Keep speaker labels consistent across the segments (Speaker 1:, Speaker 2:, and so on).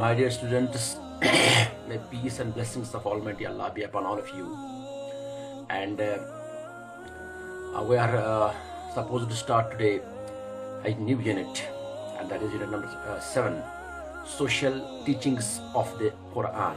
Speaker 1: My dear students, may peace and blessings of Almighty Allah be upon all of you. And we are supposed to start today a new unit, and that is unit number 7, social teachings of the Quran.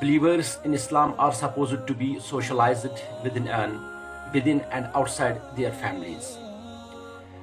Speaker 1: Believers in Islam are supposed to be socialized within and outside their families.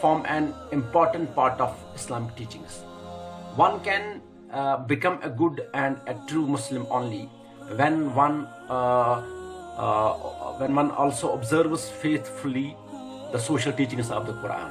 Speaker 1: form an important part of Islamic teachings. One can become a good and a true Muslim only when one also observes faithfully the social teachings of the Quran.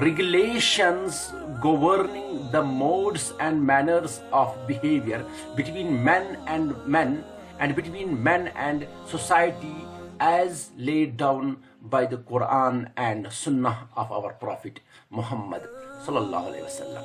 Speaker 1: regulations governing the modes and manners of behavior between men and between men and society as laid down by the Quran and Sunnah of our Prophet Muhammad sallallahu alaihi wasallam.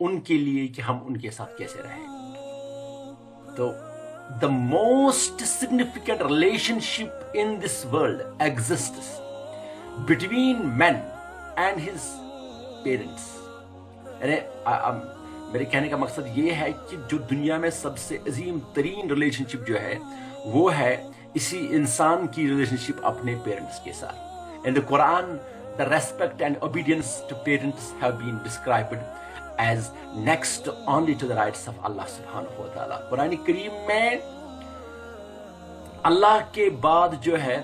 Speaker 1: ان کے لیے کہ ہم ان کے ساتھ کیسے رہیں. تو the most significant relationship in this world exists between man and his parents. میرے کہنے کا مقصد یہ ہے کہ جو دنیا میں سب سے عظیم ترین ریلیشن شپ جو ہے وہ ہے اسی انسان کی ریلیشن شپ اپنے پیرنٹس کے ساتھ. In the Quran, the respect and obedience to parents have been described as next only to the rights of Allah subhanahu wa ta'ala. قرآن کریم میں اللہ کے بعد جو ہے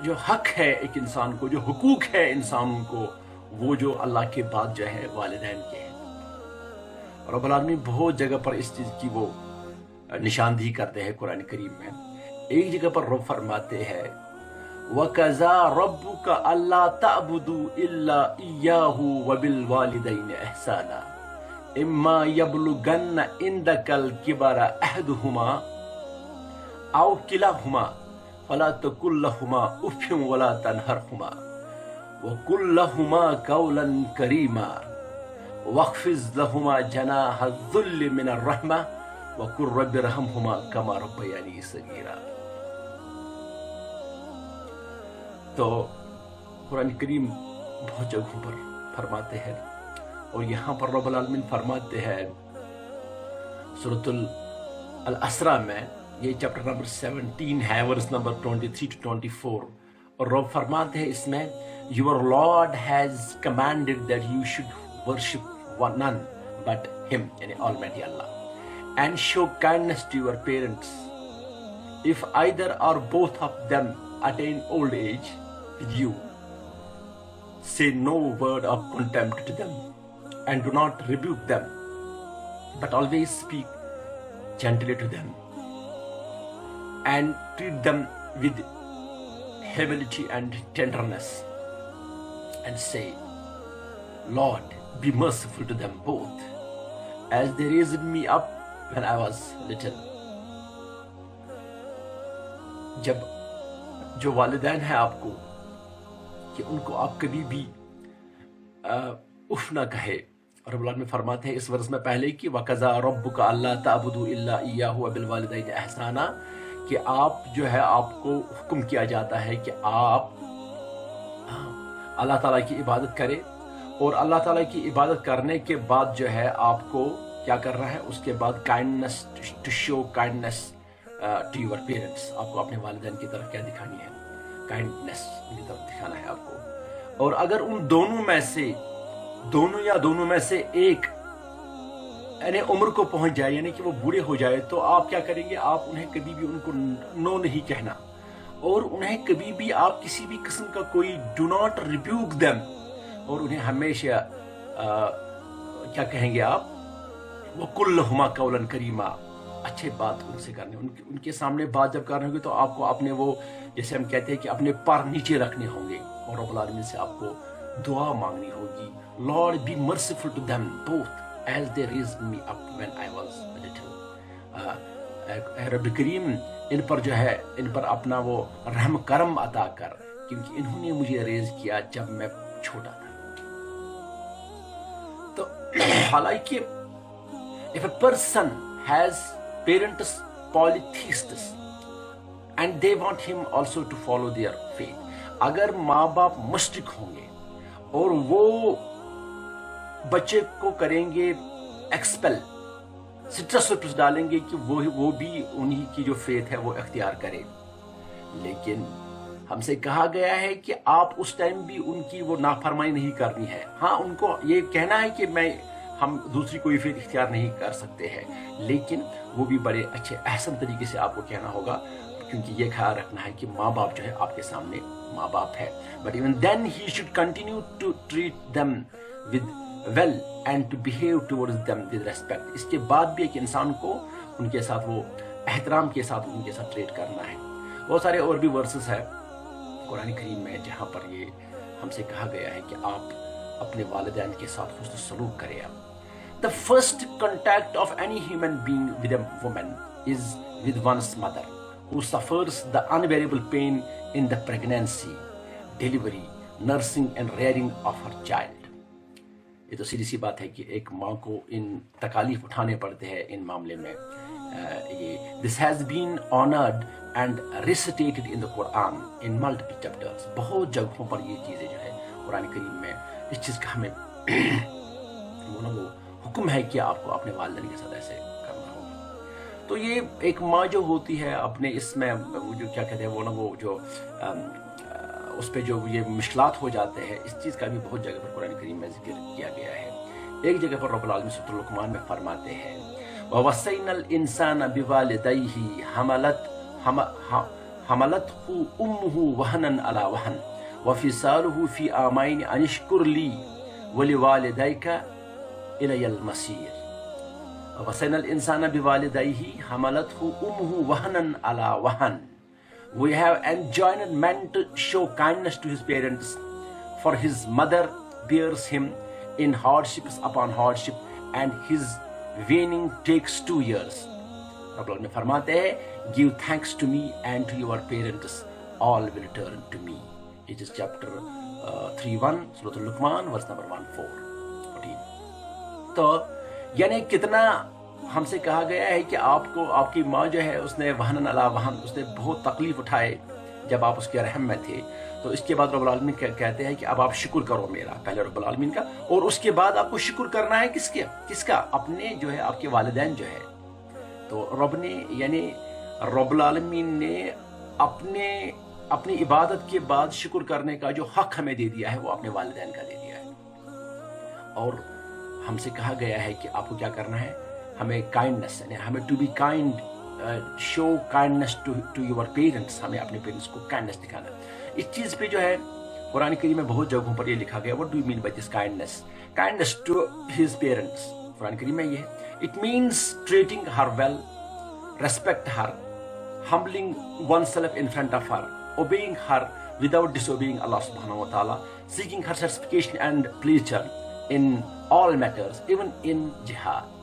Speaker 1: جو حق ہے ایک انسان کو، جو حقوق ہے انسانوں کو، وہ جو اللہ کے بعد جو ہے والدین کے ہیں. رب العالمین بہت جگہ پر اس چیز کی وہ نشاندہی کرتے ہیں قرآن کریم میں. ایک جگہ پر رب فرماتے ہیں وَقَضَىٰ رَبُّكَ أَلَّا تَعْبُدُوا إِلَّا إِيَّاهُ وَبِالْوَالِدَيْنِ إِحْسَانًا إِمَّا يَبْلُغَنَّ عِندَكَ الْكِبَرَ أَحَدُهُمَا أَوْ كِلَاهُمَا فَلَا تَقُل لَّهُمَا أُفٍّ وَلَا تَنْهَرْهُمَا وَقُل لَّهُمَا قَوْلًا كَرِيمًا وَاخْفِضْ لَهُمَا جَنَاحَ الذُّلِّ مِنَ الرَّحْمَةِ وَقُل رَّبِّ ارْحَمْهُمَا كَمَا رَبَّيَانِي صَغِيرًا. تو قرآن کریم بہت جگہوں پر فرماتے ہیں، اور یہاں پر رب العالمین فرماتے ہیں سورۃ الاسراء میں، یہ چیپٹر نمبر 17 ہے، ورس نمبر 23 to 24، اور رب فرماتے ہیں اس میں Your Lord has commanded that you should worship none but Him, یعنی Almighty Allah, and show kindness to your parents. If either or both of them attain old age with you, say no word of contempt to them and do not rebuke them, but always speak gently to them and treat them with humility and tenderness, and say, Lord, be merciful to them both, as they raised me up when I was little. جب جو والدین ہیں آپ کو، کہ ان کو آپ کبھی بھی اف نہ کہے. اور رب العالمین فرماتے ہیں اس ورس میں پہلے کہ وَقَضَىٰ رَبُّكَ أَلَّا تَعْبُدُوا إِلَّا إِيَّاهُ وَبِالْوَالِدَيْنِ إِحْسَانًا، کہ آپ جو ہے آپ کو حکم کیا جاتا ہے کہ آپ اللہ تعالیٰ کی عبادت کریں، اور اللہ تعالیٰ کی عبادت کرنے کے بعد جو ہے آپ کو کیا کرنا ہے، اس کے بعد kindness to show kindness to your parents. آپ کو اپنے والدین کی طرف کیا دکھانی ہے؟ کائنڈنس کی طرف دکھانا ہے آپ کو. اور اگر ان دونوں میں سے ایک یعنی عمر کو پہنچ جائے، یعنی کہ وہ بوڑھے ہو جائے، تو آپ کیا کریں گے؟ آپ انہیں کبھی بھی ان کو نو نہیں کہنا، اور انہیں کبھی بھی آپ کسی بھی قسم کا کوئی ڈو ناٹ ریبیوک دیم، اور انہیں ہمیشہ کیا کہیں گے آپ؟ وَقُل لَّهُمَا قَوْلًا كَرِيمًا، اچھے بات ان سے کرنے. ان کے سامنے بات جب کرنے ہوگی تو آپ کو اپنے وہ جیسے ہم کہتے ہیں کہ اپنے پر نیچے رکھنے ہوں گے، اور رب العالمین سے آپ کو دعا مانگنی ہوگی. Lord, be merciful to them both as they raised me up when I was little. رب کریم ان پر جو ہے ان پر اپنا وہ رحم کرم عطا کر، کیونکہ انہوں نے مجھے ریز کیا جب میں چھوٹا تھا. تو حالانکہ if a person has parents polytheists and they want him also to follow their faith، اگر ماں باپ مشرک ہوں گے اور وہ بچے کو کریں گے ایکسپل، سٹرس ڈالیں گے کہ وہ بھی انہی کی جو فیتھ ہے وہ اختیار کرے، لیکن ہم سے کہا گیا ہے کہ آپ اس ٹائم بھی ان کی وہ نافرمانی نہیں کرنی ہے. ہاں ان کو یہ کہنا ہے کہ ہم دوسری کوئی فیتھ اختیار نہیں کر سکتے ہیں، لیکن وہ بھی بڑے اچھے احسن طریقے سے آپ کو کہنا ہوگا، کیونکہ یہ خیال رکھنا ہے کہ ماں باپ جو ہے آپ کے سامنے ماں باپ ہے. But even then he should continue to treat them with well and to behave towards them with respect. اس کے بعد بھی ایک انسان کو ان کے ساتھ وہ احترام کے ساتھ ان کے ساتھ ٹریٹ کرنا ہے. بہت سارے اور بھی ورسز ہے قرآن کریم میں جہاں پر یہ ہم سے کہا گیا ہے کہ آپ اپنے والدین کے ساتھ حسن سلوک کریں. The first contact of any human being with a woman is with one's mother, who suffers the unbearable pain in the pregnancy, delivery, nursing and rearing of her child. یہ تو سیدھی سی بات ہے کہ ایک ماں کو ان تکالیف اٹھانے پڑتے ہیں ان معاملے میں. یہ this has been honoured and restated in the Quran in multiple chapters. بہت جگہوں پر یہ چیزیں جو ہے قرآن کریم میں اس چیز کا ہمیں وہ حکم ہے کہ آپ کو اپنے والدین کے ساتھ ایسے کرنا ہوگا. تو یہ ایک ماں جو ہوتی ہے اپنے اس میں جو کیا کہتے ہیں وہ جو اس پہ جو یہ مشکلات ہو جاتے ہیں، اس چیز کا بھی بہت جگہ پر قرآن کریم میں ذکر کیا گیا ہے. ایک جگہ پر رب العالمین سورۃ لقمان میں فرماتے ہیں وَوَصَّيْنَا الْإِنسَانَ بِوَالِدَيْهِ حَمَلَتْهُ أُمُّهُ وَهْنًا عَلَى وَهْنٍ وَفِصَالُهُ فِي عَامَيْنِ أَنِ اشْكُرْ لِي وَلِوَالِدَيْكَ إِلَيَّ الْمَصِيرُ. وَوَصَّيْنَا الْإِنسَانَ بِوَالِدَيْهِ حَمَلَتْهُ أُمُّهُ وَهْنًا عَلَى وَهْنٍ. We have enjoined man to show kindness to his parents, for his mother bears him in hardships upon hardship, and his weaning takes 2 years. رب العالمین فرماتے ہیں give thanks to me and to your parents, all will return to me. It is chapter 3:1 سورۃ اللقمان verse number 14. تو یعنی کتنا ہم سے کہا گیا ہے کہ آپ کو آپ کی ماں جو ہے اس نے وہن علی وہن، اس نے بہت تکلیف اٹھائے جب آپ اس کے رحم میں تھے. تو اس کے بعد رب العالمین کہتے ہیں کہ اب آپ شکر کرو میرا، پہلے رب العالمین کا، اور اس کے بعد آپ کو شکر کرنا ہے کس کا؟ اپنے جو ہے آپ کے والدین جو ہے. تو رب نے یعنی رب العالمین نے اپنی عبادت کے بعد شکر کرنے کا جو حق ہمیں دے دیا ہے وہ اپنے والدین کا دے دیا ہے. اور ہم سے کہا گیا ہے کہ آپ کو کیا کرنا ہے، ہمیں کائنڈنس، یعنی ہمیں to be kind, show kindness to your parents, ہمیں اپنے پیرنٹس کو کائنڈنس دکھانا. اس چیز پہ جو ہے قرآن کریم میں بہت جگہوں پر یہ لکھا گیا what do you mean by this kindness to his parents. قرآن کریم میں یہ ہے it means treating her well, respect her, humbling oneself in front of her, obeying her without disobeying Allah subhanahu wa ta'ala, seeking her satisfaction and pleasure in all matters, even in jihad.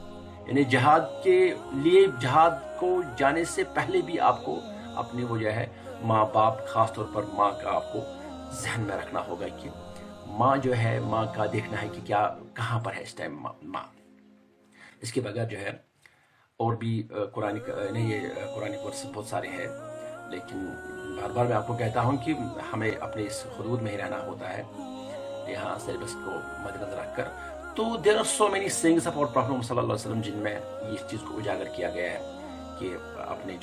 Speaker 1: یعنی جہاد کے لیے جہاد کو جانے سے پہلے بھی آپ کو اپنے وہ جو ہے ماں باپ، خاص طور پر ماں کا آپ کو ذہن میں رکھنا ہوگا کہ ماں جو ہے، ماں کا دیکھنا ہے کہ کیا کہاں پر ہے اس ٹائم ماں. اس کے بغیر جو ہے اور بھی قرآن ورس بہت سارے ہیں، لیکن بار بار میں آپ کو کہتا ہوں کہ ہمیں اپنے اس حدود میں ہی رہنا ہوتا ہے یہاں سلیبس کو مد نظر رکھ کر. تو there are so many sayings about prophet صلی اللہ علیہ وسلم جن میں اس چیز کو اجاگر کیا گیا ہے کہ اپنے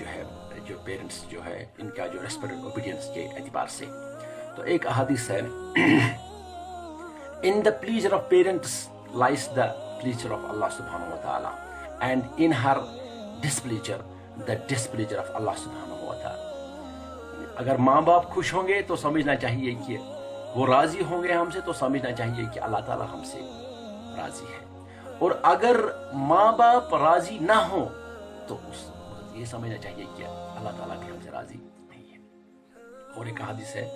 Speaker 1: جو پیرنٹس جو ہے ان کا جو ریسپیکٹ اوبیڈینس کے اعتبار سے. تو ایک احادیث ہے in the pleasure of parents lies the pleasure of Allah سبحانہ و تعالیٰ and in Hare ڈسپلیجر the ڈسپلیجر of Allah سبحانہ و تعالیٰ. اگر ماں باپ خوش ہوں گے تو سمجھنا چاہیے کہ وہ راضی ہوں گے ہم سے، تو سمجھنا چاہیے کہ اللہ تعالیٰ ہم سے راضی ہے. اور اگر ماں باپ راضی نہ ہوں تو یہ سمجھنا چاہیے کہ اللہ تعالیٰ بھی ہم سے راضی نہیں ہے. اور ایک حدیث ہے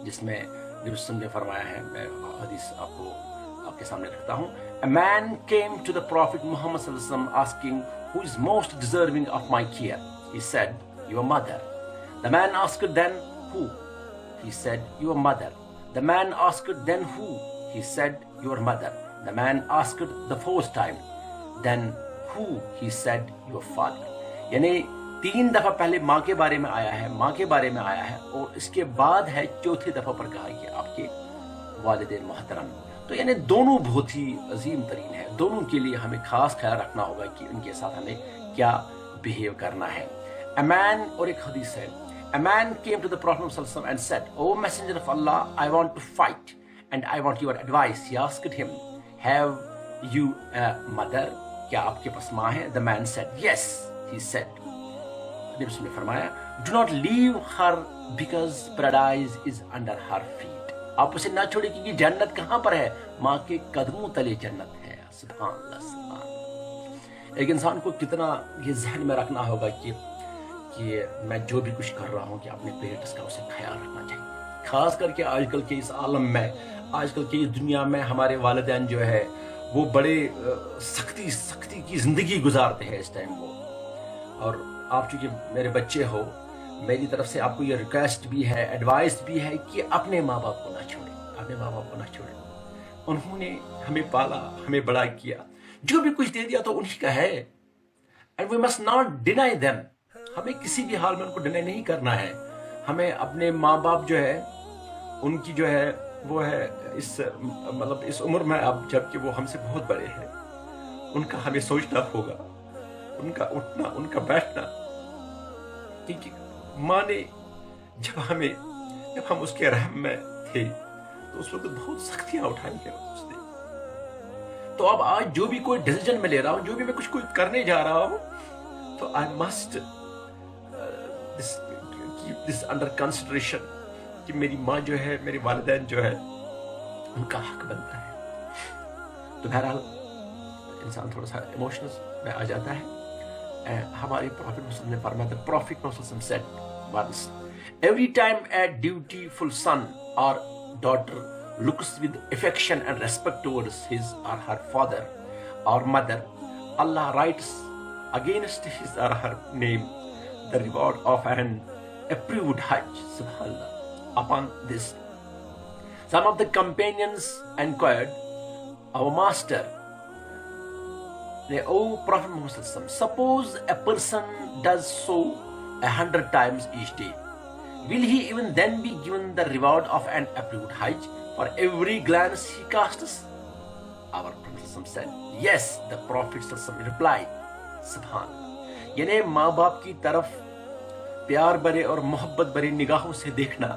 Speaker 1: جس میں نبی صلی اللہ علیہ وسلم نے فرمایا ہے، میں حدیث آپ کے سامنے رکھتا ہوں. A man came to the Prophet Muhammad sallallahu alaihi wasallam asking, who is most deserving of my care? He said, your mother. The man asked, then who? He said, your mother. The man asked, then who? He said, your mother. The man asked the fourth time, then who? He said, your father. یعنی 3 دفعہ پہلے ماں کے بارے میں آیا ہے اور اس کے بعد ہے چوتھی دفعہ پر کہا کہ آپ کے والدین محترم. تو یعنی دونوں بہت ہی عظیم ترین ہے، دونوں کے لیے ہمیں خاص خیال رکھنا ہوگا کہ ان کے ساتھ ہمیں کیا بہیو کرنا ہے. A man، اور ایک حدیث ہے، A man came to the Prophet sallallahu alaihi wasallam and said, O Messenger of Allah, I want to fight and I want your advice. He asked him, have you a mother? کیا آپ کے پاس ماں ہے؟ The man said, yes. He said, نبی صلی اللہ علیہ وسلم نے فرمایا, do not leave her because paradise is under her feet. آپ اسے نہ چھوڑیں کیونکہ جنت کہاں پر ہے؟ ماں کے قدموں تلے جنت ہے. سبحان اللہ سبحان اللہ. ایک انسان کو کتنا یہ ذہن میں رکھنا ہوگا کہ میں جو بھی کچھ کر رہا ہوں کہ اپنے پیرنٹس کا اسے خیال رکھنا چاہیے. خاص کر کے آج کل کے اس عالم میں، آج کل کی اس دنیا میں ہمارے والدین جو ہے وہ بڑے سختی کی زندگی گزارتے ہیں اس ٹائم وہ. اور آپ چونکہ میرے بچے ہو، میری طرف سے آپ کو یہ ریکویسٹ بھی ہے، ایڈوائس بھی ہے کہ اپنے ماں باپ کو نہ چھوڑیں. انہوں نے ہمیں پالا, ہمیں بڑا کیا, جو بھی کچھ دے دیا تو انہی کا ہے. And we must not deny them. ہمیں کسی بھی حال میں ان کو ڈینائی نہیں کرنا ہے. ہمیں اپنے ماں باپ جو ہے ان کی جو ہے وہ ہے اس عمر میں اب جب کہ وہ ہم سے بہت بڑے ہیں, ان کا ہمیں سوچنا ہوگا, ان کا اٹھنا, ان کا بیٹھنا. کیونکہ ماں نے جب ہم اس کے رحم میں تھے تو اس وقت بہت سختیاں اٹھائی ہیں اس نے. تو اب آج جو بھی کوئی ڈیسیجن میں لے رہا ہوں, جو بھی میں کچھ کرنے جا رہا ہوں, تو I must keep this under consideration کہ میری ماں جو ہے, میرے والدین جو ہے, ان کا حق بنتا ہے. تو بہرحال انسان تھوڑا سا ایموشنل میں آ جاتا ہے. ہمارے پروفٹ محمد نے فرمایا, the Prophet Muhammad said once, every time a dutiful son or daughter looks with affection and respect towards his or her father or mother, Allah writes against his or her name the reward of an approved Hajj. Subhanallah. Upon this, some of the companions inquired, our master, O Prophet Muhammad, suppose a person does so 100 times each day, will he even then be given the reward of an approved Hajj for every glance he casts? Our Prophet said, yes. The Prophet replied, Subhanallah. یعنی ماں باپ کی طرف پیار بھرے اور محبت بھری نگاہوں سے دیکھنا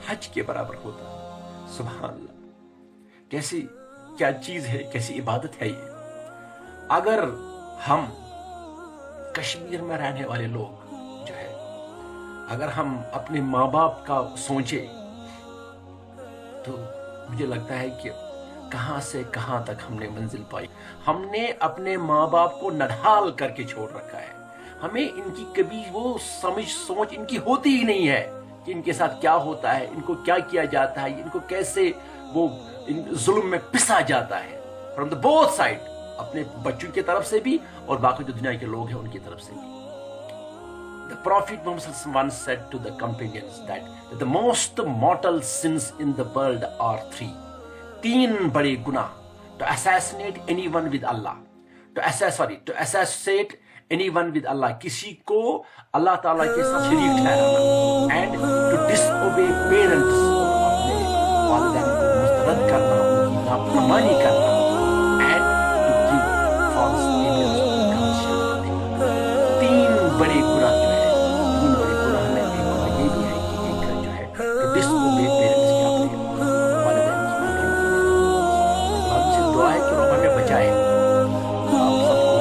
Speaker 1: حج کے برابر ہوتا ہے. سبحان اللہ. کیسی کیا چیز ہے, کیسی عبادت ہے یہ. اگر ہم کشمیر میں رہنے والے لوگ جو ہے, اگر ہم اپنے ماں باپ کا سوچیں تو مجھے لگتا ہے کہ کہاں سے کہاں تک ہم نے منزل پائی. ہم نے اپنے ماں باپ کو نڈھال کر کے چھوڑ رکھا ہے. ہمیں ان کی کبھی وہ سوچ ان کی ہوتی ہی نہیں ہے کہ ان کے ساتھ کیا ہوتا ہے, ان کو کیا کیا جاتا ہے, ان کو کیسے وہ ظلم میں پسا جاتا ہے. فرام دا بوتھ سائڈ, اپنے بچوں کی طرف سے بھی اور باقی جو دنیا کے لوگ ہیں ان کی طرف سے بھی. The Prophet Muhammad once said to the companions that the most mortal sins in the world are three. تین بڑے گناہ. To assassinate anyone with Allah. To associate anyone with Allah. کسی کو اللہ تعالیٰ کے ساتھ شریک ٹھہرانا. And to disobey parents. اپنے والدین کو مسترد کرنا, ان کی نافرمانی کرنا. And to give false evidence of the conscience. تین بڑے گناہ جو ہے, تین بڑے گناہ میں ایک گناہ یہ بھی ہے کہ ایک جو ہے to disobey parents, کے اپنے والدین کی نافرمانی. ہم سے دعا ہے کہ رب ہمیں بچائے. آپ سب کو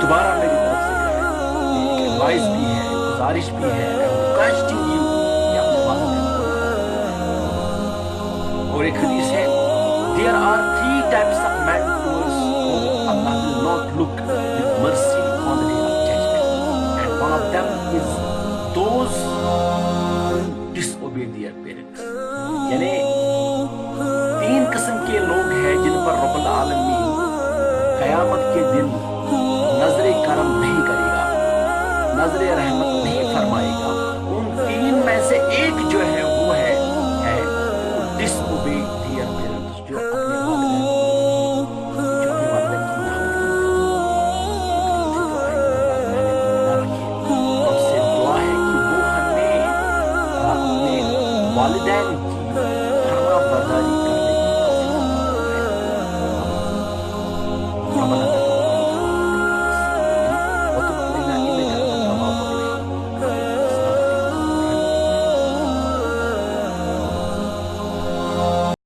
Speaker 1: دوبارہ میری طرف سے جو ہے ایک ایڈوائز بھی ہے, گزارش بھی ہے, ریکویسٹنگ یو کہ اپنے والدین کو. اور ایک حدیث ہے, there are three types of men towards whom Allah will not look with mercy on the day of judgment, and one of them is those who disobey their parents. یعنی تین قسم کے لوگ ہیں جن پر رب العالمین قیامت کے دن نظر کرم نہیں کرے گا, نظر رحمت نہیں فرمائے گا. ان تین میں سے ایک جو ہے وہ ہے disobey their parents, جو اپنے والدین کی نافرمانی. ہم سے دعا ہے کہ وہ ہمیں اپنے والدین کی فرما برداری کرنے کی توفیق عطا فرمائے.